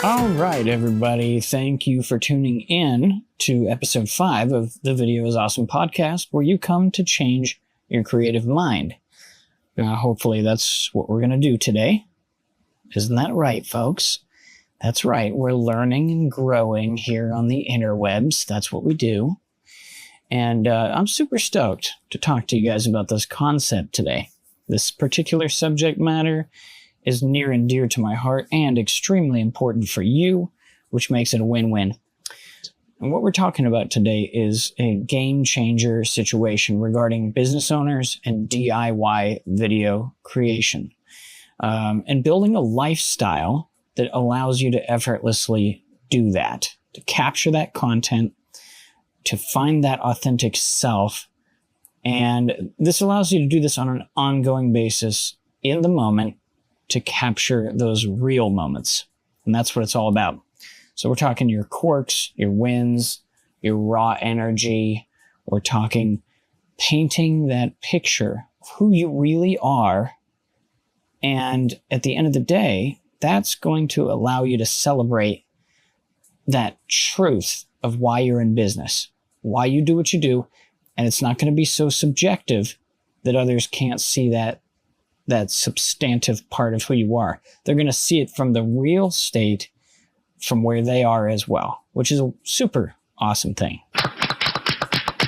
All right, everybody. Thank you for tuning in to episode 5 of the Video is Awesome podcast, where you come to change your creative mind. Hopefully that's what we're going to do today. Isn't that right, folks? That's right. We're learning and growing here on the interwebs. That's what we do. And I'm super stoked to talk to you guys about this concept today. This particular subject matter is near and dear to my heart and extremely important for you, which makes it a win-win. And what we're talking about today is a game changer situation regarding business owners and DIY video creation, and building a lifestyle that allows you to effortlessly do that, to capture that content, to find that authentic self. And this allows you to do this on an ongoing basis in the moment, to capture those real moments. And that's what it's all about. So we're talking your quirks, your wins, your raw energy. We're talking painting that picture of who you really are. And at the end of the day, that's going to allow you to celebrate that truth of why you're in business, why you do what you do. And it's not going to be so subjective that others can't see that substantive part of who you are. They're going to see it from the real state, from where they are as well, which is a super awesome thing.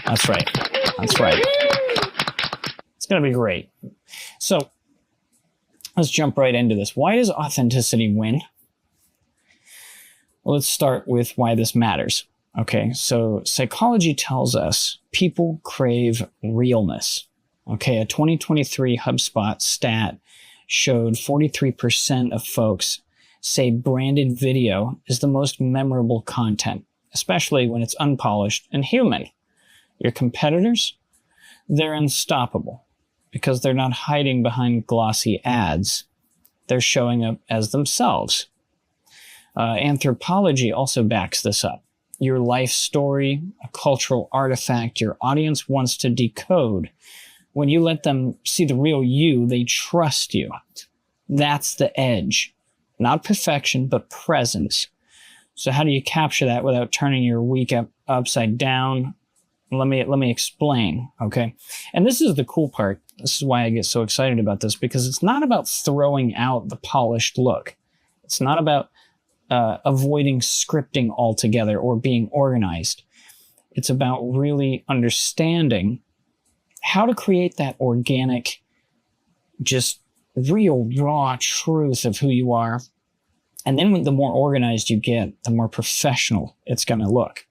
That's right. That's right. It's going to be great. So let's jump right into this. Why does authenticity win? Well, let's start with why this matters. Okay, so psychology tells us people crave realness. Okay, a 2023 HubSpot stat showed 43% of folks say branded video is the most memorable content, especially when it's unpolished and human. Your competitors, they're unstoppable because they're not hiding behind glossy ads. They're showing up as themselves. Anthropology also backs this up. Your life story, a cultural artifact your audience wants to decode. When you let them see the real you, they trust you. That's the edge. Not perfection, but presence. So how do you capture that without turning your week upside down? Let me explain, okay? And this is the cool part. This is why I get so excited about this, because it's not about throwing out the polished look. It's not about avoiding scripting altogether or being organized. It's about really understanding how to create that organic, just real, raw truth of who you are. And then the more organized you get, the more professional it's going to look.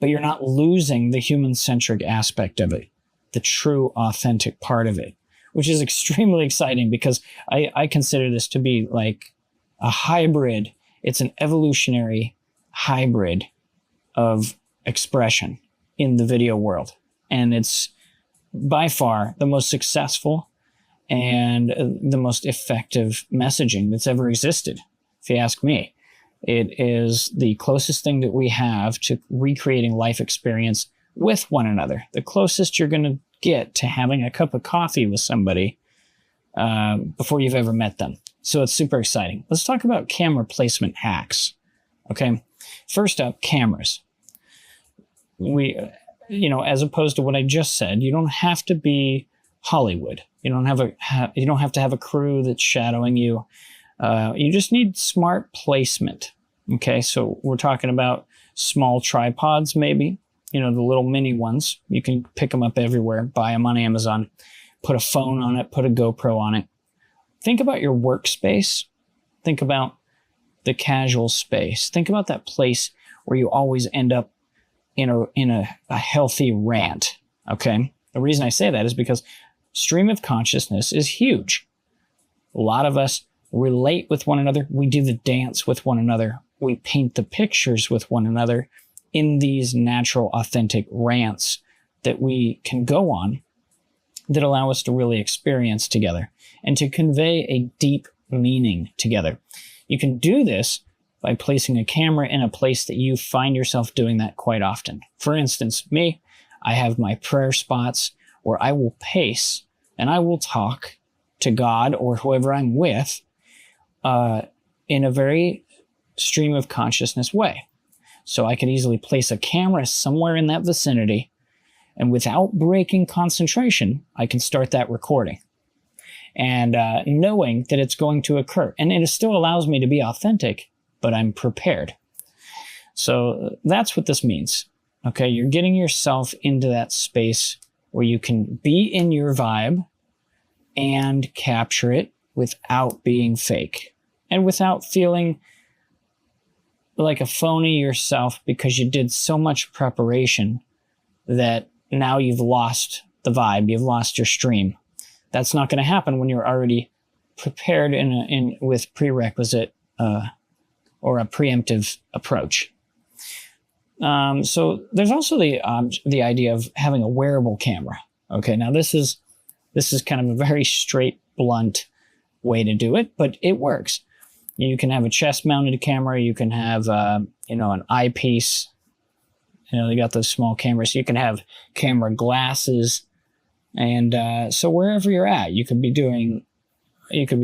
But you're not losing the human-centric aspect of it, the true, authentic part of it, which is extremely exciting because I consider this to be like a hybrid. It's an evolutionary hybrid of expression in the video world. And it's by far the most successful and the most effective messaging that's ever existed, if you ask me. It is the closest thing that we have to recreating life experience with one another. The closest you're going to get to having a cup of coffee with somebody before you've ever met them. So it's super exciting. Let's talk about camera placement hacks. Okay. First up, cameras. As opposed to what I just said, you don't have to be Hollywood. You don't have to have a crew that's shadowing you. You just need smart placement. Okay, so we're talking about small tripods, maybe. The little mini ones. You can pick them up everywhere, buy them on Amazon, put a phone on it, put a GoPro on it. Think about your workspace. Think about the casual space. Think about that place where you always end up in a healthy rant. Okay, the reason I say that is because stream of consciousness is huge. A lot of us relate with one another. We do the dance with one another. We paint the pictures with one another in these natural, authentic rants that we can go on that allow us to really experience together and to convey a deep meaning together. You can do this by placing a camera in a place that you find yourself doing that quite often. For instance, me, I have my prayer spots where I will pace and I will talk to God or whoever I'm with in a very stream of consciousness way. So I could easily place a camera somewhere in that vicinity, and without breaking concentration, I can start that recording. And knowing that it's going to occur. And it still allows me to be authentic, but I'm prepared. So that's what this means. Okay, you're getting yourself into that space where you can be in your vibe and capture it without being fake and without feeling like a phony yourself because you did so much preparation that now you've lost the vibe, you've lost your stream. That's not going to happen when you're already prepared with prerequisite or a preemptive approach. So there's also the idea of having a wearable camera. Okay, now this is kind of a very straight, blunt way to do it, but it works. You can have a chest-mounted camera. You can have an eyepiece. They got those small cameras. You can have camera glasses. And so wherever you're at, you could be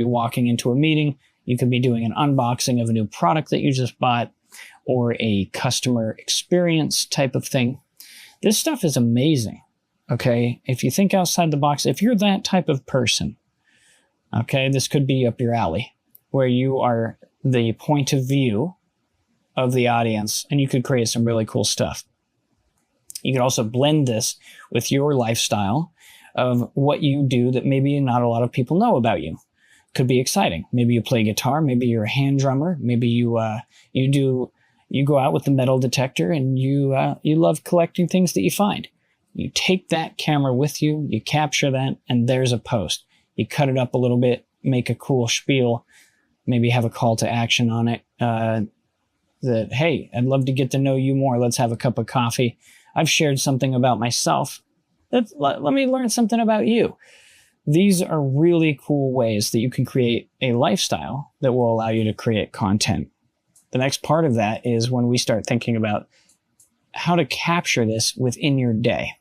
walking into a meeting, you could be doing an unboxing of a new product that you just bought, or a customer experience type of thing. This stuff is amazing, okay? If you think outside the box, if you're that type of person, okay, this could be up your alley, where you are the point of view of the audience, and you could create some really cool stuff. You could also blend this with your lifestyle of what you do that maybe not a lot of people know about you. Could be exciting. Maybe you play guitar. Maybe you're a hand drummer. Maybe you go out with the metal detector and you love collecting things that you find. You take that camera with you, you capture that, and there's a post. You cut it up a little bit, make a cool spiel, maybe have a call to action on it. That, hey, I'd love to get to know you more. Let's have a cup of coffee. I've shared something about myself. Let me learn something about you. These are really cool ways that you can create a lifestyle that will allow you to create content. The next part of that is when we start thinking about how to capture this within your day.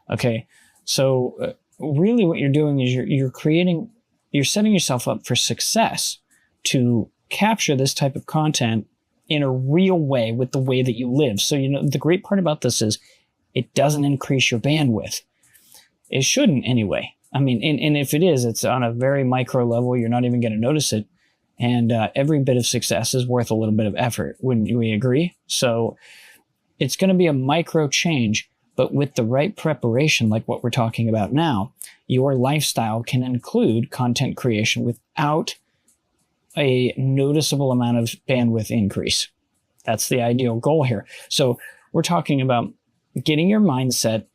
Okay, so really what you're doing is you're setting yourself up for success to capture this type of content in a real way with the way that you live. So, the great part about this is it doesn't increase your bandwidth. It shouldn't anyway. I mean, and if it is, it's on a very micro level. You're not even going to notice it. And every bit of success is worth a little bit of effort. Wouldn't we agree? So it's going to be a micro change, but with the right preparation, like what we're talking about now, your lifestyle can include content creation without a noticeable amount of bandwidth increase. That's the ideal goal here. So we're talking about getting your mindset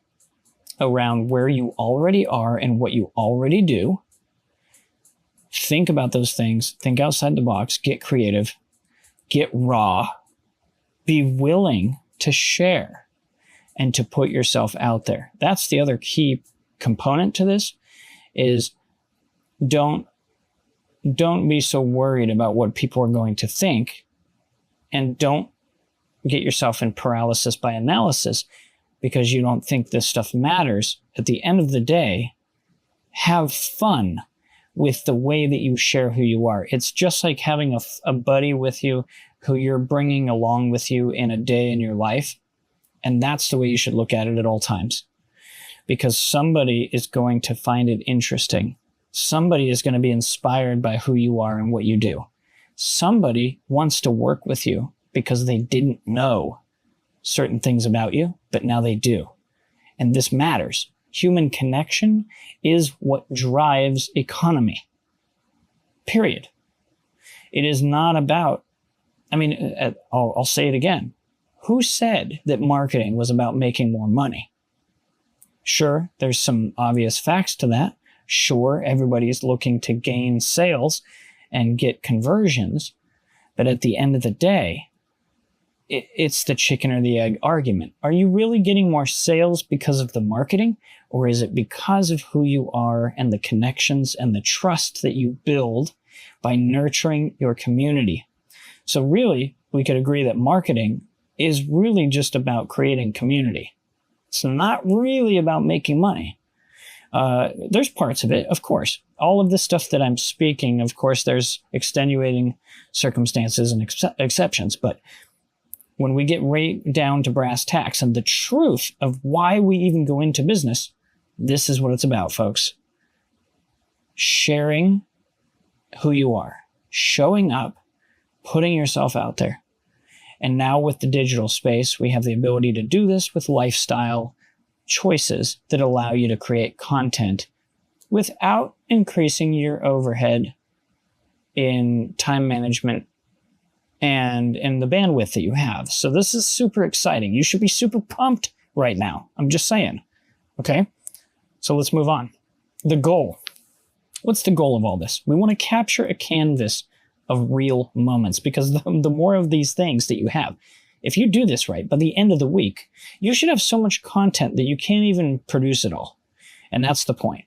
around where you already are and what you already do. Think about those things. Think outside the box. Get creative. Get raw. Be willing to share and to put yourself out there. That's the other key component to this is don't be so worried about what people are going to think, and don't get yourself in paralysis by analysis because you don't think this stuff matters. At the end of the day, have fun with the way that you share who you are. It's just like having a buddy with you who you're bringing along with you in a day in your life. And that's the way you should look at it at all times. Because somebody is going to find it interesting. Somebody is going to be inspired by who you are and what you do. Somebody wants to work with you because they didn't know certain things about you, but now they do. And this matters. Human connection is what drives economy. Period. It is not about, I'll say it again. Who said that marketing was about making more money? Sure, there's some obvious facts to that. Sure, everybody's looking to gain sales and get conversions. But at the end of the day, it's the chicken or the egg argument. Are you really getting more sales because of the marketing? Or is it because of who you are and the connections and the trust that you build by nurturing your community? So really, we could agree that marketing is really just about creating community. It's not really about making money. There's parts of it, of course. All of this stuff that I'm speaking, of course, there's extenuating circumstances and exceptions. But when we get right down to brass tacks and the truth of why we even go into business, this is what it's about, folks. Sharing who you are, showing up, putting yourself out there. And now with the digital space, we have the ability to do this with lifestyle choices that allow you to create content without increasing your overhead in time management and in the bandwidth that you have. So this is super exciting. You should be super pumped right now. I'm just saying. Okay? So let's move on. The goal. What's the goal of all this? We want to capture a canvas of real moments, because the more of these things that you have, if you do this right, by the end of the week, you should have so much content that you can't even produce it all. And that's the point.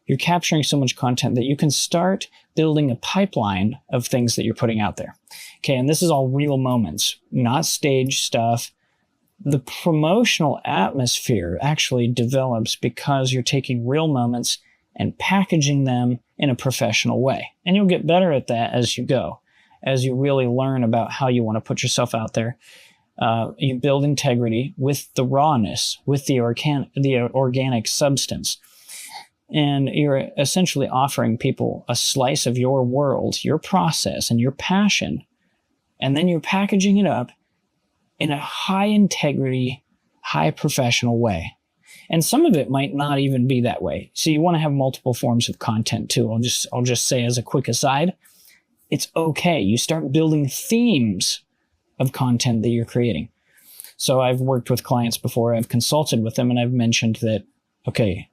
You're capturing so much content that you can start building a pipeline of things that you're putting out there. Okay, and this is all real moments, not stage stuff. The promotional atmosphere actually develops because you're taking real moments and packaging them in a professional way. And you'll get better at that as you go, as you really learn about how you want to put yourself out there. You build integrity with the rawness, with the organic substance. And you're essentially offering people a slice of your world, your process, and your passion. And then you're packaging it up in a high integrity, high professional way. And some of it might not even be that way. So you want to have multiple forms of content too. I'll just say as a quick aside, it's okay. You start building themes of content that you're creating. So I've worked with clients before, I've consulted with them, and I've mentioned that, okay,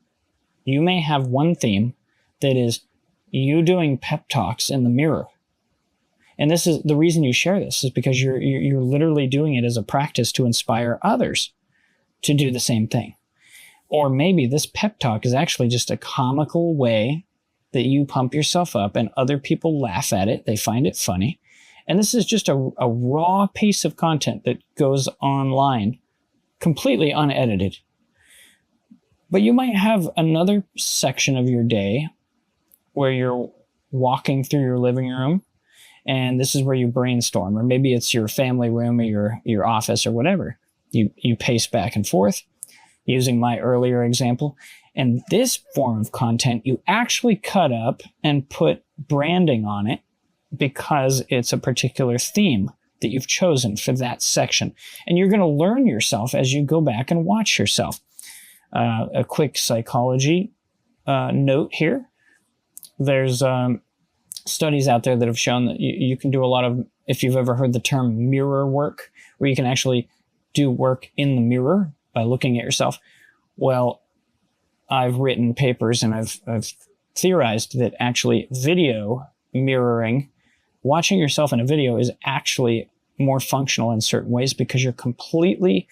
you may have one theme that is you doing pep talks in the mirror. And this is the reason you share this is because you're literally doing it as a practice to inspire others to do the same thing. Or maybe this pep talk is actually just a comical way that you pump yourself up and other people laugh at it. They find it funny. And this is just a raw piece of content that goes online, completely unedited. But you might have another section of your day where you're walking through your living room, and this is where you brainstorm, or maybe it's your family room or your office or whatever. You pace back and forth, using my earlier example. And this form of content, you actually cut up and put branding on it because it's a particular theme that you've chosen for that section. And you're going to learn yourself as you go back and watch yourself. A quick psychology note here. There's studies out there that have shown that you can do a lot of, if you've ever heard the term mirror work, where you can actually do work in the mirror by looking at yourself. Well, I've written papers and I've theorized that actually video mirroring, watching yourself in a video, is actually more functional in certain ways because you're completely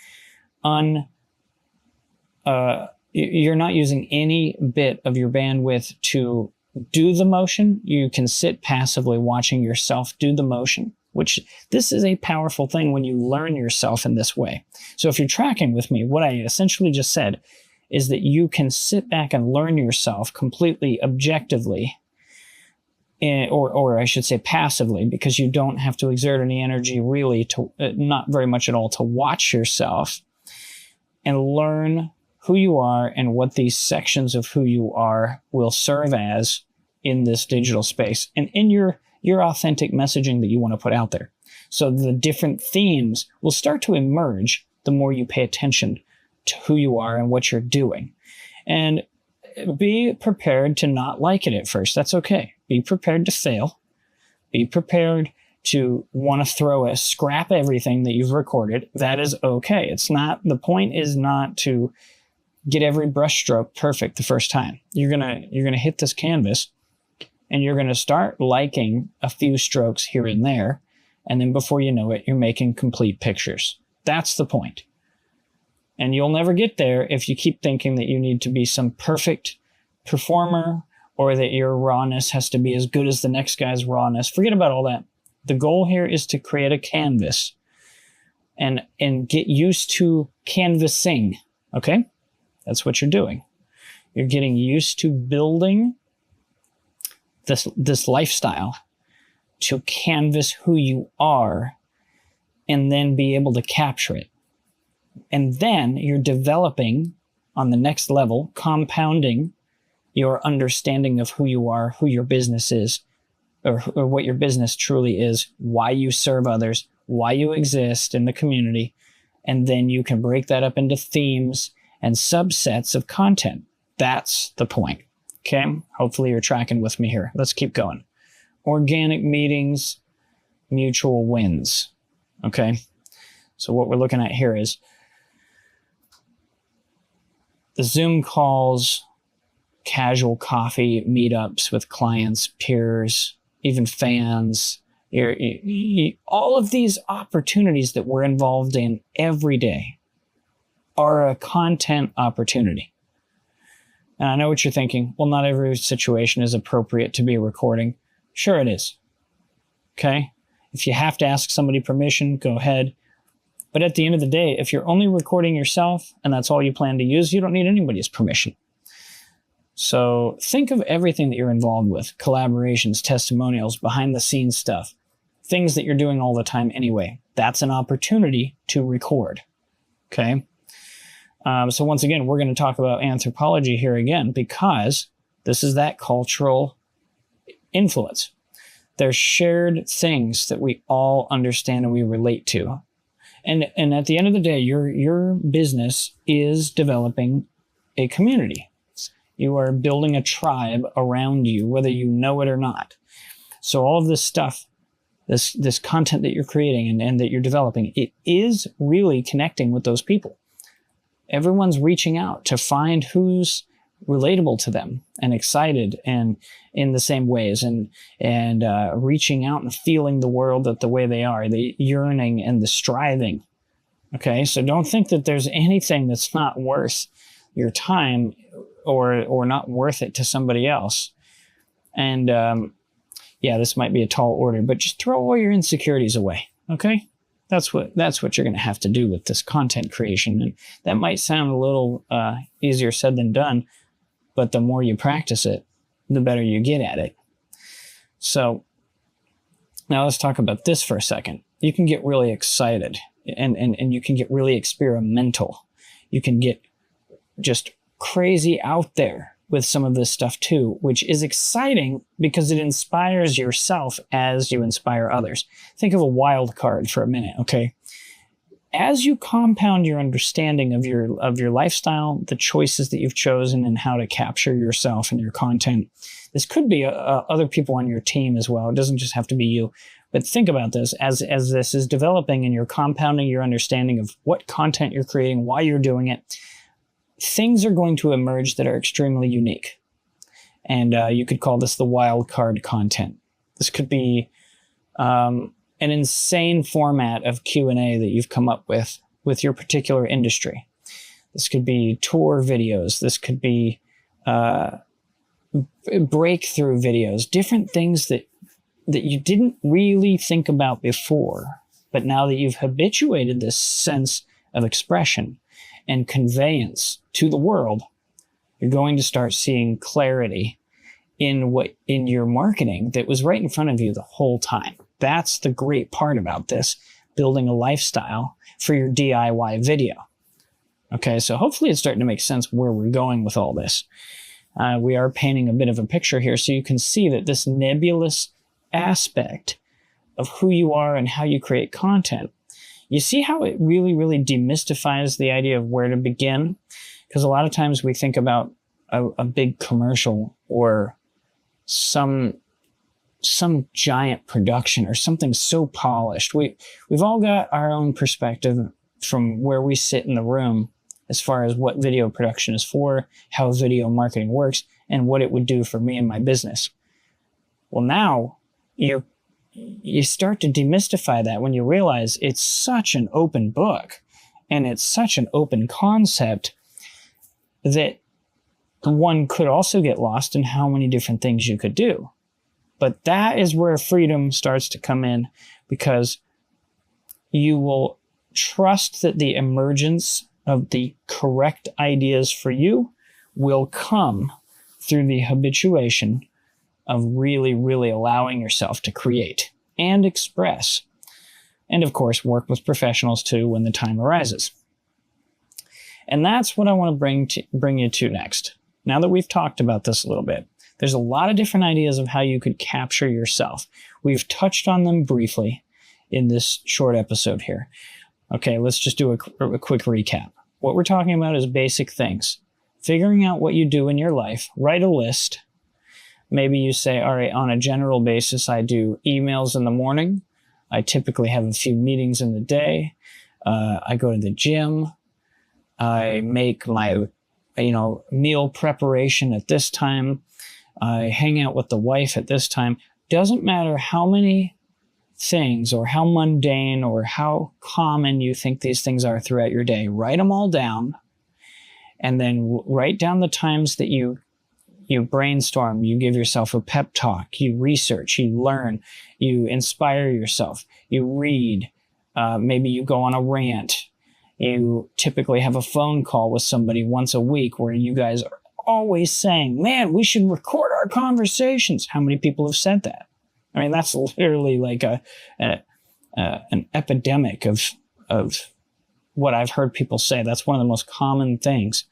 you're not using any bit of your bandwidth to do the motion. You can sit passively watching yourself do the motion, which this is a powerful thing when you learn yourself in this way. So if you're tracking with me, what I essentially just said is that you can sit back and learn yourself completely objectively, or I should say passively, because you don't have to exert any energy really to, not very much at all, to watch yourself and learn who you are and what these sections of who you are will serve as in this digital space and in your authentic messaging that you want to put out there. So the different themes will start to emerge the more you pay attention to who you are and what you're doing. And be prepared to not like it at first. That's okay. Be prepared to fail. Be prepared to want to scrap everything that you've recorded. That is okay. It's not, the point is not to get every brushstroke perfect the first time. You're gonna hit this canvas and you're gonna start liking a few strokes here and there, and then before you know it, you're making complete pictures. That's the point. And you'll never get there if you keep thinking that you need to be some perfect performer or that your rawness has to be as good as the next guy's rawness. Forget about all that. The goal here is to create a canvas and get used to canvassing, okay? That's what you're doing. You're getting used to building this lifestyle to canvas who you are and then be able to capture it. And then you're developing on the next level, compounding your understanding of who you are, who your business is, or what your business truly is, why you serve others, why you exist in the community. And then you can break that up into themes and subsets of content. That's the point. Okay? Hopefully you're tracking with me here. Let's keep going. Organic meetings, mutual wins. Okay? So what we're looking at here is the Zoom calls, casual coffee meetups with clients, peers, even fans, all of these opportunities that we're involved in every day are a content opportunity. And I know what you're thinking. Well, not every situation is appropriate to be recording. Sure it is. Okay? If you have to ask somebody permission, go ahead. But at the end of the day, if you're only recording yourself and that's all you plan to use, you don't need anybody's permission. So think of everything that you're involved with: collaborations, testimonials, behind the scenes stuff, things that you're doing all the time anyway. That's an opportunity to record. Okay? So once again, we're going to talk about anthropology here again, because this is that cultural influence. There's shared things that we all understand and we relate to. And at the end of the day, your business is developing a community. You are building a tribe around you, whether you know it or not. So all of this stuff, this content that you're creating and that you're developing, it is really connecting with those people. Everyone's reaching out to find who's relatable to them and excited and in the same ways, and reaching out and feeling the world the way they are, the yearning and the striving. Okay, so don't think that there's anything that's not worth your time or not worth it to somebody else. And yeah, this might be a tall order, but just throw all your insecurities away. Okay, that's what you're going to have to do with this content creation. And that might sound a little easier said than done, but the more you practice it, the better you get at it. So now let's talk about this for a second. You can get really excited and you can get really experimental. You can get just crazy out there with some of this stuff too, which is exciting because it inspires yourself as you inspire others. Think of a wild card for a minute, okay? As you compound your understanding of your lifestyle, the choices that you've chosen, and how to capture yourself and your content, this could be other people on your team as well. It doesn't just have to be you. But think about this as this is developing and you're compounding your understanding of what content you're creating, why you're doing it. Things are going to emerge that are extremely unique. And you could call this the wild card content. This could be an insane format of Q&A that you've come up with your particular industry. This could be tour videos. This could be breakthrough videos, different things that you didn't really think about before. But now that you've habituated this sense of expression and conveyance to the world, you're going to start seeing clarity in your marketing that was right in front of you the whole time. That's the great part about this, building a lifestyle for your DIY video. Okay, so hopefully it's starting to make sense where we're going with all this. We are painting a bit of a picture here so you can see that this nebulous aspect of who you are and how you create content, you see how it really, really demystifies the idea of where to begin? Because a lot of times we think about a big commercial or some giant production or something so polished. We've all got our own perspective from where we sit in the room as far as what video production is for, how video marketing works, and what it would do for me and my business. Well, now you start to demystify that when you realize it's such an open book and it's such an open concept that one could also get lost in how many different things you could do. But that is where freedom starts to come in, because you will trust that the emergence of the correct ideas for you will come through the habituation of really, really allowing yourself to create and express. And of course, work with professionals too when the time arises. And that's what I want to bring you to next. Now that we've talked about this a little bit, there's a lot of different ideas of how you could capture yourself. We've touched on them briefly in this short episode here. Okay, let's just do a quick recap. What we're talking about is basic things. Figuring out what you do in your life, write a list. Maybe you say, all right, on a general basis, I do emails in the morning. I typically have a few meetings in the day. I go to the gym. I make my, meal preparation at this time. I hang out with the wife at this time. Doesn't matter how many things or how mundane or how common you think these things are throughout your day. Write them all down, and then write down the times that you brainstorm, you give yourself a pep talk, you research, you learn, you inspire yourself, you read, maybe you go on a rant. You typically have a phone call with somebody once a week where you guys are always saying, man, we should record our conversations. How many people have said that? I mean, that's literally like an epidemic of what I've heard people say. That's one of the most common things.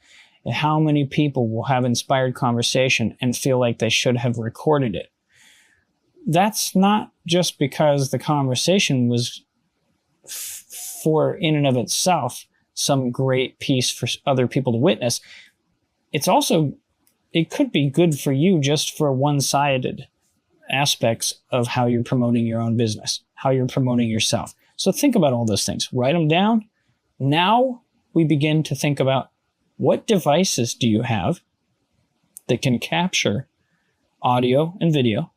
How many people will have inspired conversation and feel like they should have recorded it? That's not just because the conversation was for in and of itself some great piece for other people to witness. It's also, it could be good for you just for one-sided aspects of how you're promoting your own business, how you're promoting yourself. So think about all those things. Write them down. Now we begin to think about, what devices do you have that can capture audio and video,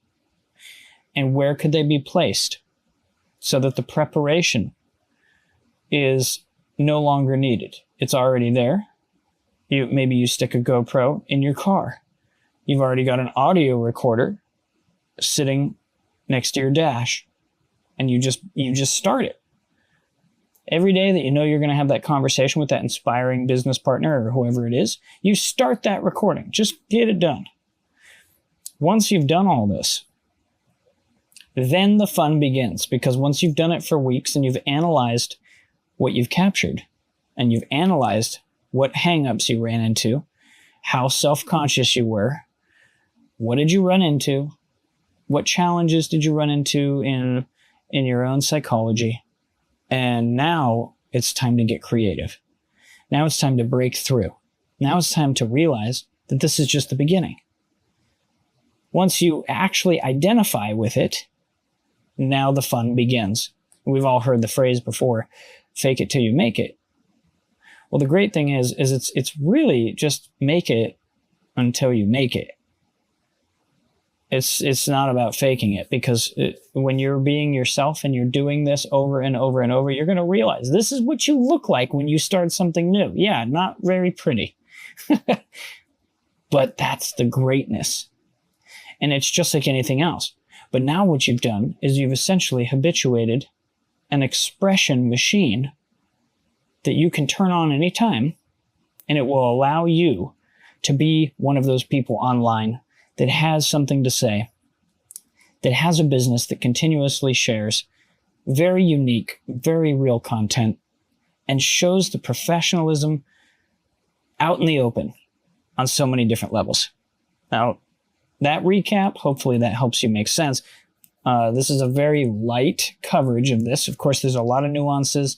and where could they be placed so that the preparation is no longer needed? It's already there. Maybe you stick a GoPro in your car. You've already got an audio recorder sitting next to your dash, and you just start it. Every day that you know you're going to have that conversation with that inspiring business partner or whoever it is, you start that recording. Just get it done. Once you've done all this, then the fun begins, because once you've done it for weeks and you've analyzed what you've captured and you've analyzed what hangups you ran into, how self-conscious you were, what did you run into, what challenges did you run into in your own psychology, and now it's time to get creative. Now it's time to break through. Now it's time to realize that this is just the beginning. Once you actually identify with it, now the fun begins. We've all heard the phrase before, fake it till you make it. Well, the great thing is it's really just make it until you make it. It's not about faking it, because when you're being yourself and you're doing this over and over and over, you're going to realize this is what you look like when you start something new. Yeah, not very pretty, but that's the greatness. And it's just like anything else. But now what you've done is you've essentially habituated an expression machine that you can turn on anytime, and it will allow you to be one of those people online that has something to say, that has a business that continuously shares very unique, very real content, and shows the professionalism out in the open on so many different levels. Now, that recap, hopefully that helps you make sense. This is a very light coverage of this. Of course, there's a lot of nuances,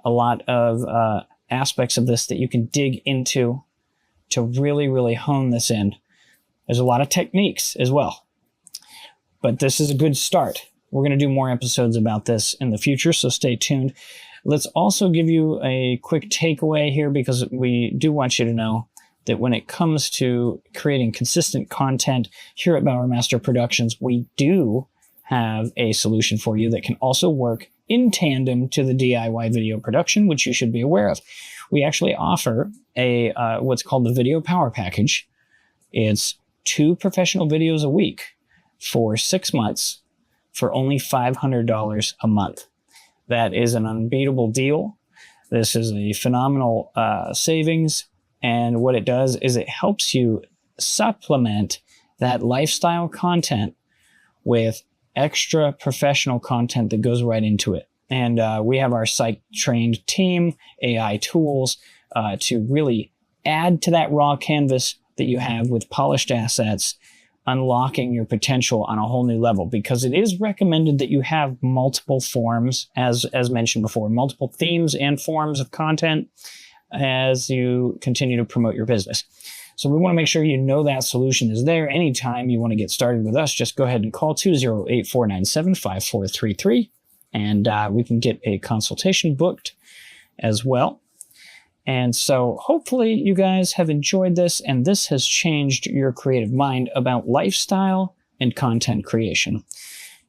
a lot of aspects of this that you can dig into to really, really hone this in. There's a lot of techniques as well, but this is a good start. We're going to do more episodes about this in the future, so stay tuned. Let's also give you a quick takeaway here, because we do want you to know that when it comes to creating consistent content here at Bauer Master Productions, we do have a solution for you that can also work in tandem to the DIY video production, which you should be aware of. We actually offer a what's called the Video Power Package. It's 2 professional videos a week for 6 months for only $500 a month. That is an unbeatable deal. This is a phenomenal savings, And what it does is it helps you supplement that lifestyle content with extra professional content that goes right into it. And we have our psych-trained team, AI tools, to really add to that raw canvas that you have with polished assets, unlocking your potential on a whole new level, because it is recommended that you have multiple forms, as mentioned before, multiple themes and forms of content as you continue to promote your business. So we want to make sure you know that solution is there. Anytime you want to get started with us, just go ahead and call 208-497-5433, and we can get a consultation booked as well. And so hopefully you guys have enjoyed this, and this has changed your creative mind about lifestyle and content creation.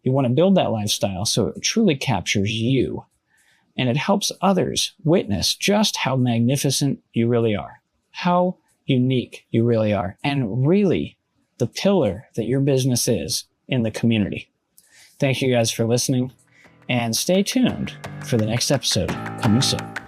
You want to build that lifestyle so it truly captures you, and it helps others witness just how magnificent you really are, how unique you really are, and really the pillar that your business is in the community. Thank you guys for listening, and stay tuned for the next episode coming soon.